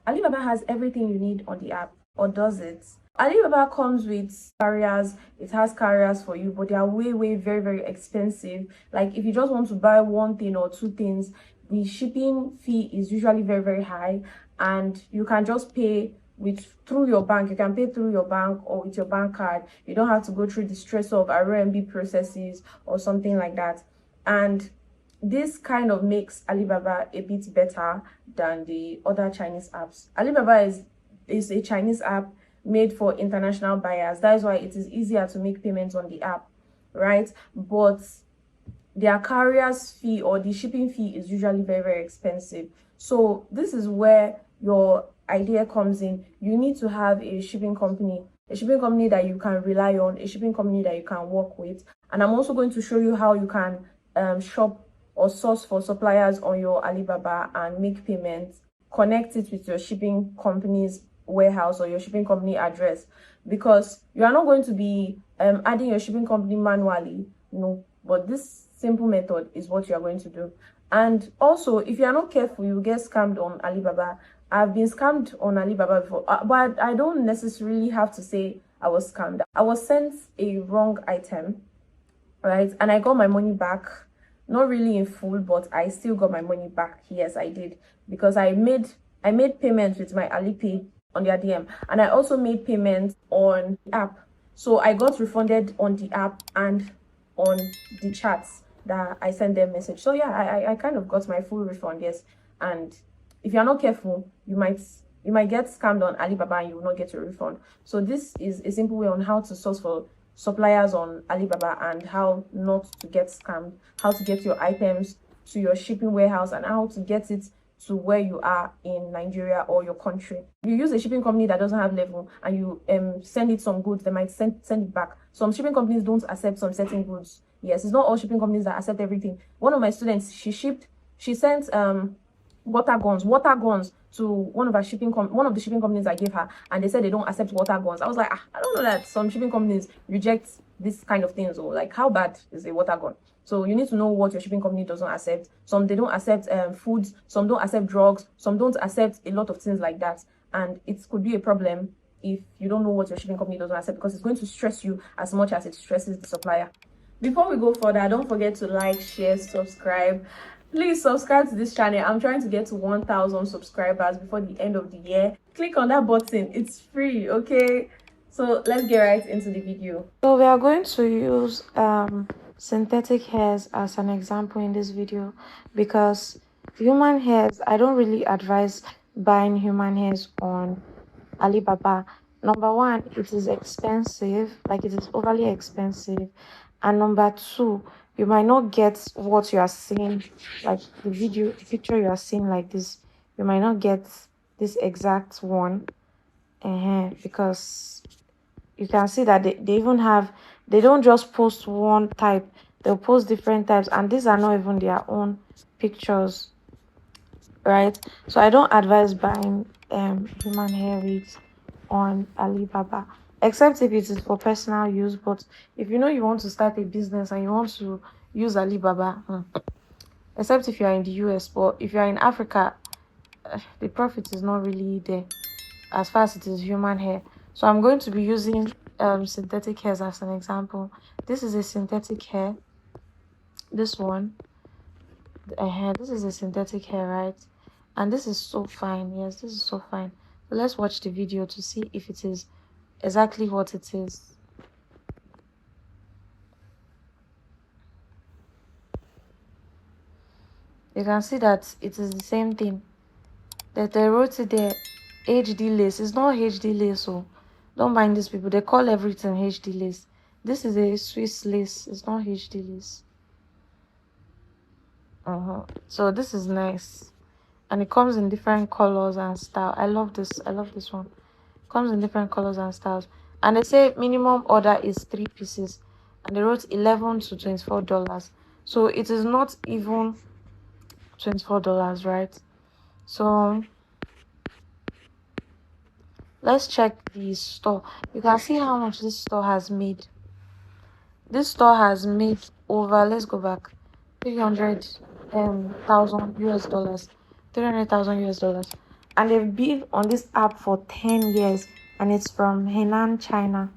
Alibaba has everything you need on the app, or does it? Alibaba comes with carriers. It has carriers for you, but they are way very very expensive. Like if you just want to buy one thing or two things, the shipping fee is usually very high, and you can just pay through your bank. You can pay through your bank or with your bank card. You don't have to go through the stress of RMB processes or something like that. And this kind of makes Alibaba a bit better than the other Chinese apps. Alibaba is a Chinese app made for international buyers. That is why it is easier to make payments on the app, right? But their carrier's fee or the shipping fee is usually very expensive. So this is where your idea comes in. You need to have a shipping company that you can rely on, a shipping company that you can work with. And I'm also going to show you how you can shop or source for suppliers on your Alibaba and make payments. Connect it with your shipping company's warehouse or your shipping company address, because you are not going to be adding your shipping company manually, no, but this simple method is what you are going to do. And also, if you are not careful, you get scammed on Alibaba. I've been scammed on Alibaba before, but I don't necessarily have to say I was scammed. I was sent a wrong item, right, and I got my money back. Not really in full, but I still got my money back. Yes, I did, because I made payments with my Alipay on their DM, and I also made payments on the app. So I got refunded on the app and on the chats that I sent them message. So yeah, I kind of got my full refund, yes. And if you're not careful, you might get scammed on Alibaba and you will not get your refund. So this is a simple way on how to source for suppliers on Alibaba and how not to get scammed, how to get your items to your shipping warehouse, and how to get it to where you are in Nigeria or your country. You use a shipping company that doesn't have level and you send it some goods, they might send it back. Some shipping companies don't accept some certain goods. Yes, it's not all shipping companies that accept everything. One of my students, she sent water guns to one of the shipping companies I gave her, and they said they don't accept water guns. I was like, I don't know that some shipping companies reject this kind of things, or like, how bad is a water gun? So you need to know what your shipping company doesn't accept. Some they don't accept foods, some don't accept drugs, some don't accept a lot of things like that, and it could be a problem if you don't know what your shipping company doesn't accept, because it's going to stress you as much as it stresses the supplier. Before we go further, don't forget to like, share, subscribe. Please subscribe to this channel. I'm trying to get to 1,000 subscribers before the end of the year. Click on that button. It's free, okay? So let's get right into the video. So we are going to use synthetic hairs as an example in this video, because human hairs, I don't really advise buying human hairs on Alibaba. Number one, it is expensive, like it is overly expensive. And number two, you might not get what you are seeing, like the picture you are seeing like this. You might not get this exact one, because you can see that they even have, they don't just post one type, they'll post different types, and these are not even their own pictures, right? So I don't advise buying human hair wigs on Alibaba, except if it is for personal use. But if you know you want to start a business and you want to use Alibaba, except if you are in the US, but if you are in Africa, the profit is not really there as far as it is human hair. So I'm going to be using synthetic hairs as an example. This is a synthetic hair. This one, this is a synthetic hair, right? And this is so fine. Yes, this is so fine. So let's watch the video to see if it is exactly what it is. You can see that it is the same thing. That they wrote it there, HD lace. It's not HD lace, so don't mind these people. They call everything HD lace. This is a Swiss lace. It's not HD lace. So this is nice, and it comes in different colors and style. I love this one. It comes in different colors and styles, and they say minimum order is 3 pieces, and they wrote $11 to $24. So it is not even $24, right? So let's check the store. You can see how much this store has made. This store has made over, let's go back, 300,000 US dollars. 300,000 US dollars. and they've been on this app for 10 years, and it's from Henan, China.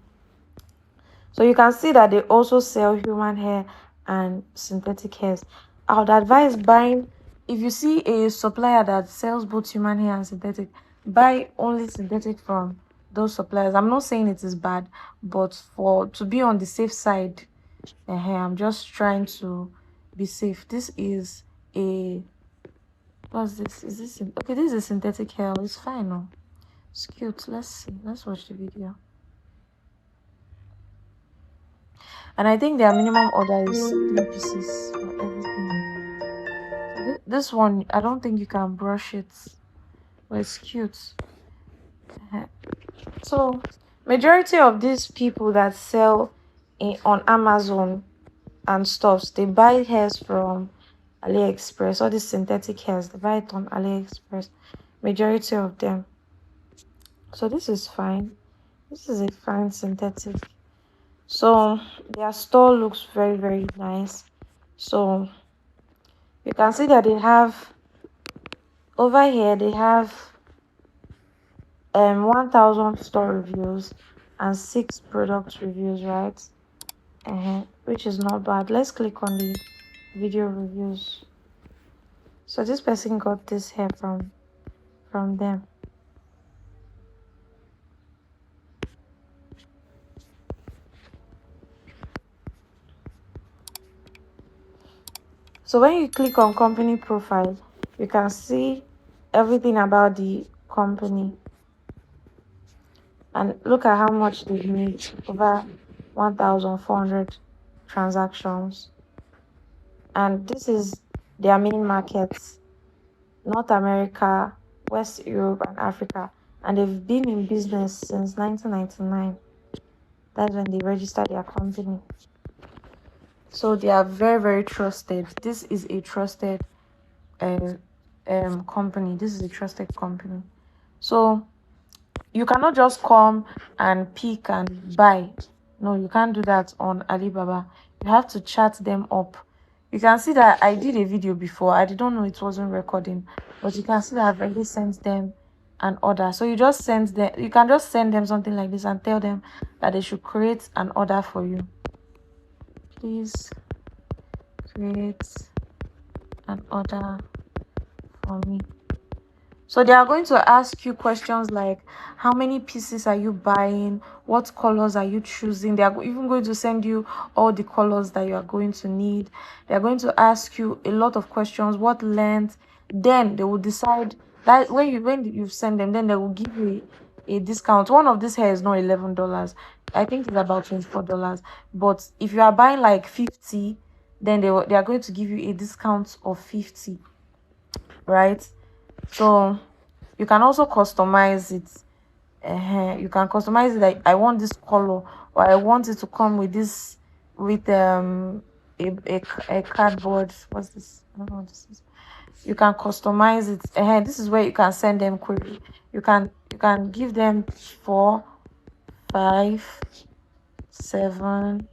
So you can see that they also sell human hair and synthetic hairs. I would advise buying, if you see a supplier that sells both human hair and synthetic, buy only synthetic from those suppliers. I'm not saying it is bad, but for to be on the safe side, I'm just trying to be safe. This is a, what's this? Is this okay? This is a synthetic hair. It's fine. No, it's cute. Let's see. Let's watch the video. And I think their minimum order is 3 pieces for everything. So this one, I don't think you can brush it, but it's cute. So majority of these people that sell on Amazon and stuffs, they buy hairs from AliExpress. All these synthetic hairs, they buy it on AliExpress. Majority of them. So this is fine. This is a fine synthetic. So their store looks very, very nice. So you can see that they have, over here they have 1000 store reviews and 6 product reviews, right? Which is not bad. Let's click on the video reviews. So this person got this hair from them. So when you click on company profile, you can see everything about the company. And look at how much they've made, over 1,400 transactions. And this is their main markets: North America, West Europe, and Africa. And they've been in business since 1999. That's when they registered their company. So they are very, very trusted. This is a trusted company. This is a trusted company. So you cannot just come and pick and buy. No, you can't do that on Alibaba. You have to chat them up. You can see that I did a video before. I didn't know it wasn't recording, but you can see that I've already sent them an order. So you just send them, you can just send them something like this and tell them that they should create an order for you. Please create an order for me. So they are going to ask you questions like, how many pieces are you buying? What colors are you choosing? They are even going to send you all the colors that you are going to need. They are going to ask you a lot of questions. What length? Then they will decide that when you send them, then they will give you a discount. One of these hair is not $11. I think it's about $24. But if you are buying like 50, then they are going to give you a discount of 50, right? So you can also customize it. You can customize it like, I want this color, or I want it to come with this, with a cardboard. What's this? I don't know what this is. You can customize it. This is where you can send them query. You can give them 4, 5, 7,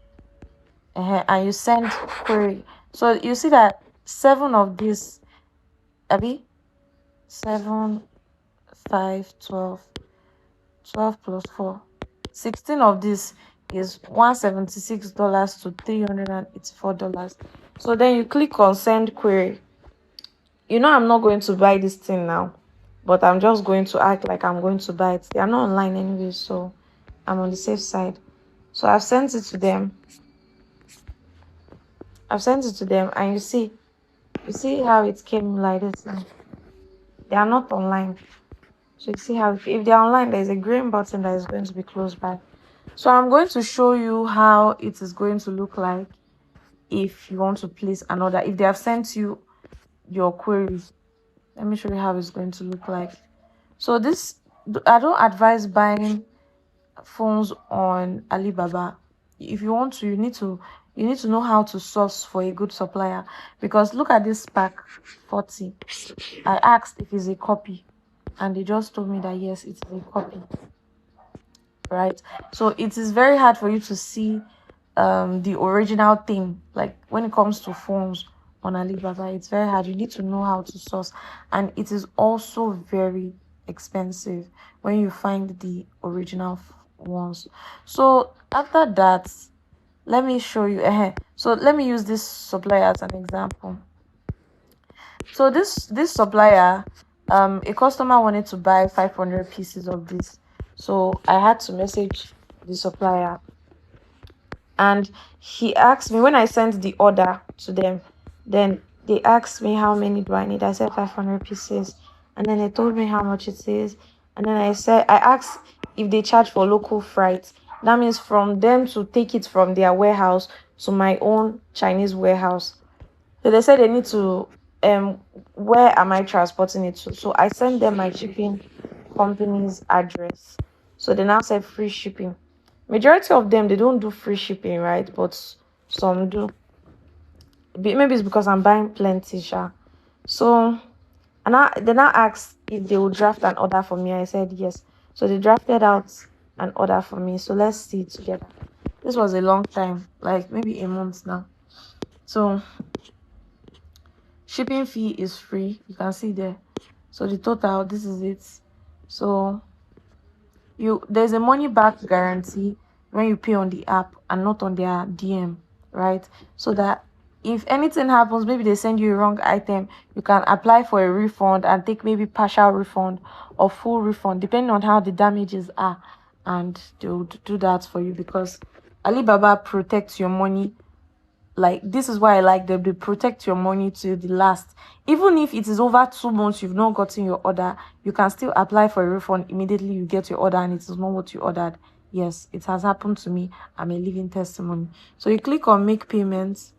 and you send query. So you see that 7 of these, Abby, 7, 5, 12 plus 4, 16 of this is $176 to $384. So then you click on send query. I'm not going to buy this thing now, but I'm just going to act like I'm going to buy it. They are not online anyway, so I'm on the safe side. So I've sent it to them. And you see how it came like this now. They are not online. So you see how, if they're online, there's a green button that is going to be close by. So I'm going to show you how it is going to look like if you want to place an order. If they have sent you your queries, let me show you how it's going to look like. So this, I don't advise buying phones on Alibaba. If you want to, you need to know how to source for a good supplier, because look at this pack 40. I asked if it's a copy, and they just told me that yes, it's a copy, right? So it is very hard for you to see the original thing. Like when it comes to phones on Alibaba, it's very hard. You need to know how to source, and it is also very expensive when you find the original ones. So after that, let me show you. So let me use this supplier as an example. So this supplier, a customer wanted to buy 500 pieces of this, so I had to message the supplier, and he asked me when I sent the order to them. Then they asked me how many do I need. I said 500 pieces, and then they told me how much it is. And then I asked if they charge for local freight. That means from them to take it from their warehouse to my own Chinese warehouse. So they said they need to, where am I transporting it to? So I sent them my shipping company's address. So they now said free shipping. Majority of them, they don't do free shipping, right? But some do. Maybe it's because I'm buying plenty, sha. So they now asked if they would draft an order for me. I said yes. So they drafted out an order for me. So let's see it together. This was a long time, like maybe a month now. So shipping fee is free. You can see there. So the total, this is it. So there's a money back guarantee when you pay on the app and not on their DM, right? So that if anything happens, maybe they send you a wrong item, you can apply for a refund and take maybe partial refund or full refund depending on how the damages are, and they would do that for you because Alibaba protects your money. Like, this is why I like them. They protect your money to the last. Even if it is over 2 months you've not gotten your order, you can still apply for a refund immediately you get your order and it is not what you ordered. Yes, it has happened to me. I'm a living testimony. So you click on make payments.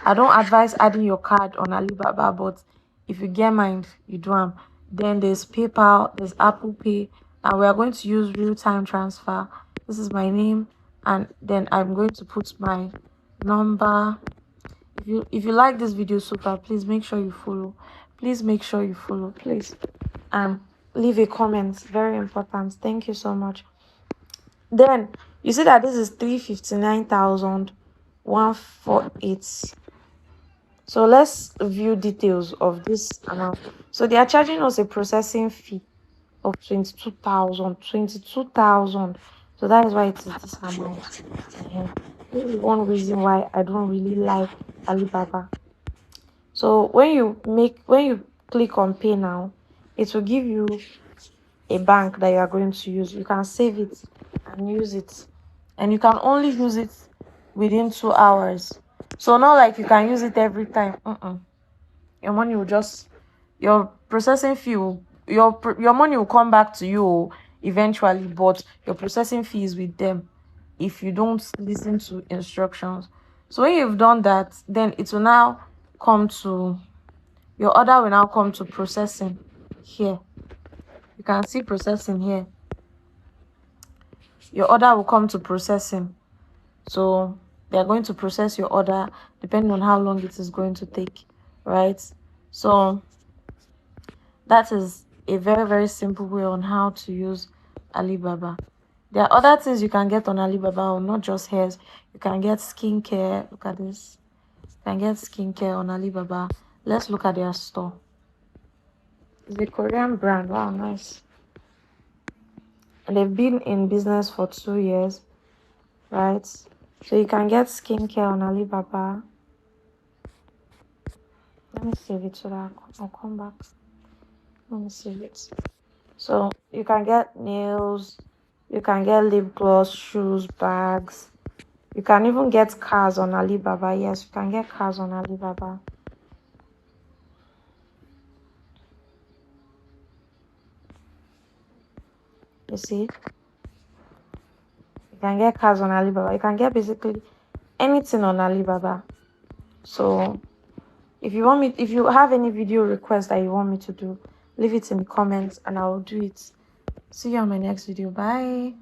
I don't advise adding your card on Alibaba, but if you get mind, you do them. Then there's PayPal, there's Apple Pay, and we are going to use real-time transfer. This is my name, and then I'm going to put my number. If you like this video so far, please make sure you follow. Please make sure you follow, please, and leave a comment. Very important. Thank you so much. Then you see that this is 359,148. So let's view details of this amount. So they are charging us a processing fee of 22,000. So that is why it is this amount. This is one reason why I don't really like Alibaba. So when you click on pay now, it will give you a bank that you are going to use. You can save it and use it, and you can only use it within 2 hours. So not like you can use it every time. Your money will just, your processing fee will, your money will come back to you eventually, but your processing fee is with them if you don't listen to instructions. So when you've done that, then it will now come to, your order will now come to processing here. You can see processing here. Your order will come to processing. So they are going to process your order depending on how long it is going to take, right? So that is a very, very simple way on how to use Alibaba. There are other things you can get on Alibaba, not just hairs. You can get skincare. Look at this. You can get skincare on Alibaba. Let's look at their store. It's a Korean brand. Wow, nice. And they've been in business for 2 years, right? So you can get skincare on Alibaba. Let me save it so that I'll come back. Let me save it. So you can get nails, you can get lip gloss, shoes, bags. You can even get cars on Alibaba. Yes, you can get cars on Alibaba. You see? You can get cars on Alibaba. You can get basically anything on Alibaba. So if you have any video request that you want me to do, leave it in the comments and I will do it. See you on my next video. Bye.